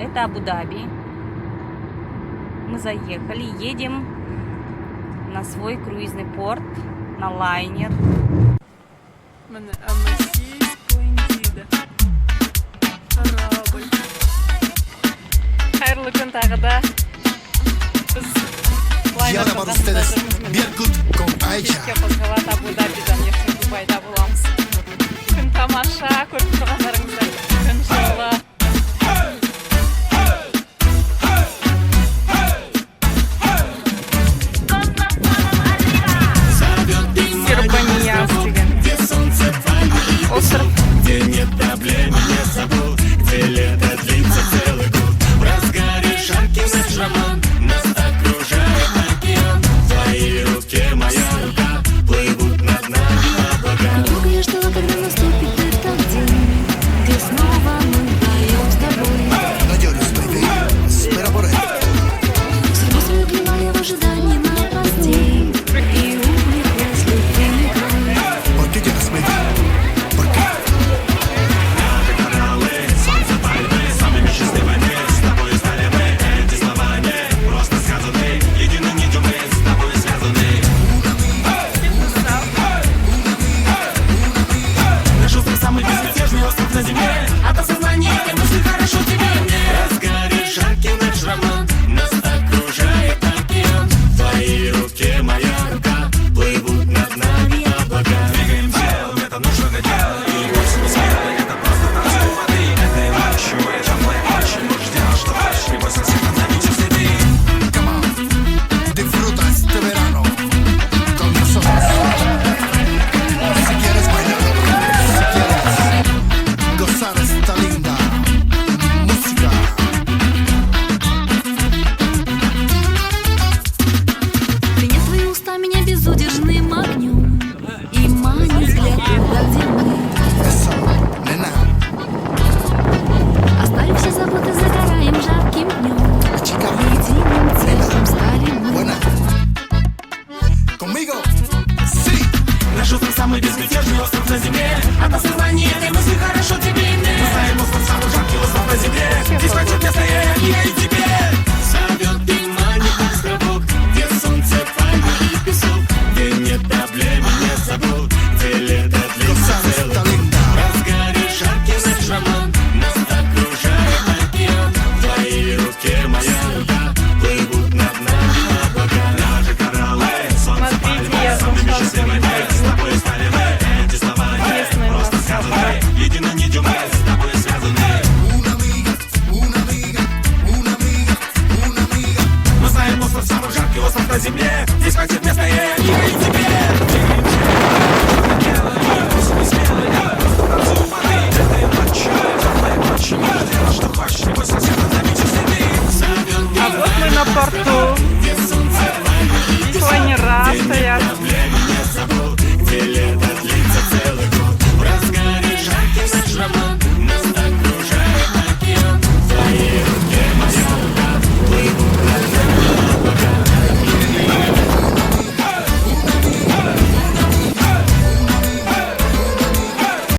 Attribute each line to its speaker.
Speaker 1: Это Абу-Даби. Мы заехали, едем на свой круизный порт, на лайнер. Hayırlı gün tağıda. Biz
Speaker 2: ahora para ustedes, Birkut con Ayça.
Speaker 1: Кешке қозғалады Абу-Дабидан ертең Дубайда боламыз. Күн тамаша, көріп тұрғандарыңыздай. Күн жылы. Сербанияз деген остров.
Speaker 3: Где нет проблем, не забыл, где лето длится целый год. В разгаре жаркий наш роман, нас окружает океан. В твоей руке моя рука, плывут над нами облака.
Speaker 4: Долго я ждала, когда наступит этот день, где снова мы вдвоем с тобой.
Speaker 2: No llores, baby, espera por él.
Speaker 4: Судьбу свою клевала я в ожидании новостей и увлеклась любви игрой.
Speaker 2: ¿Por qué lloras, baby? ¿Por qué?
Speaker 3: Наши кораллы, солнце пальмы, самыми счастливыми с тобой стали мы. Эти слова не просто сказаны, единой нитью мы с тобой связаны. Наш остров самый безмятежный остров на земле. От осознания этой мысли хорошо тебе мне. В разгаре жаркий наш роман, нас окружает океан. В твоей руке моя рука, плывут над нами облака. Двигаем тело, это нужно доделать. И больше не смело, это просто танцы воды. Это и ночью, это теплая ночь. Можешь делать, что хочешь, не бойся всех, назовите следы.
Speaker 2: Come on, disfruta este verano con nosotros. Si quieres bailar, si quieres gozar esta linda música.
Speaker 4: Меня твои уста, меня безудержным огнем, и манит взгляд туда, где мы.
Speaker 2: Eso, nena,
Speaker 4: Оставив все заботы, загораем жарким днем.
Speaker 2: chica,
Speaker 4: Единым целым стали мы.
Speaker 2: buena. Conmigo, sí.
Speaker 3: Наш остров самый безмятежный остров на земле. От осознания этой мысли хорошо тебе и мне. Мы знаем остров самый жаркий остров на земле. Здесь хватит места и я, и тебе. Зовет и манит островок, где солнце, пальмы и песок. Где нет проблем, не забыл, где лето длится
Speaker 2: Gozar
Speaker 3: целый
Speaker 2: esta
Speaker 3: год.
Speaker 2: linda.
Speaker 3: В разгаре жаркий наш роман, нас окружает океан. В твоей руке моя рука, плывут над нами облака. Даже кораллы, солнце,
Speaker 1: Смотрите,
Speaker 3: пальмы,
Speaker 1: я
Speaker 3: самыми
Speaker 1: зашла в
Speaker 3: счастливыми с тобой стали мы. Эти слова не
Speaker 1: Местные
Speaker 3: просто
Speaker 1: массажи.
Speaker 3: сказаны, единой нитью мы с тобой связаны.
Speaker 2: Una amiga, una amiga, una amiga, una amiga.
Speaker 3: Мы знаем остров самый жаркий остров на земле. Здесь хватит места и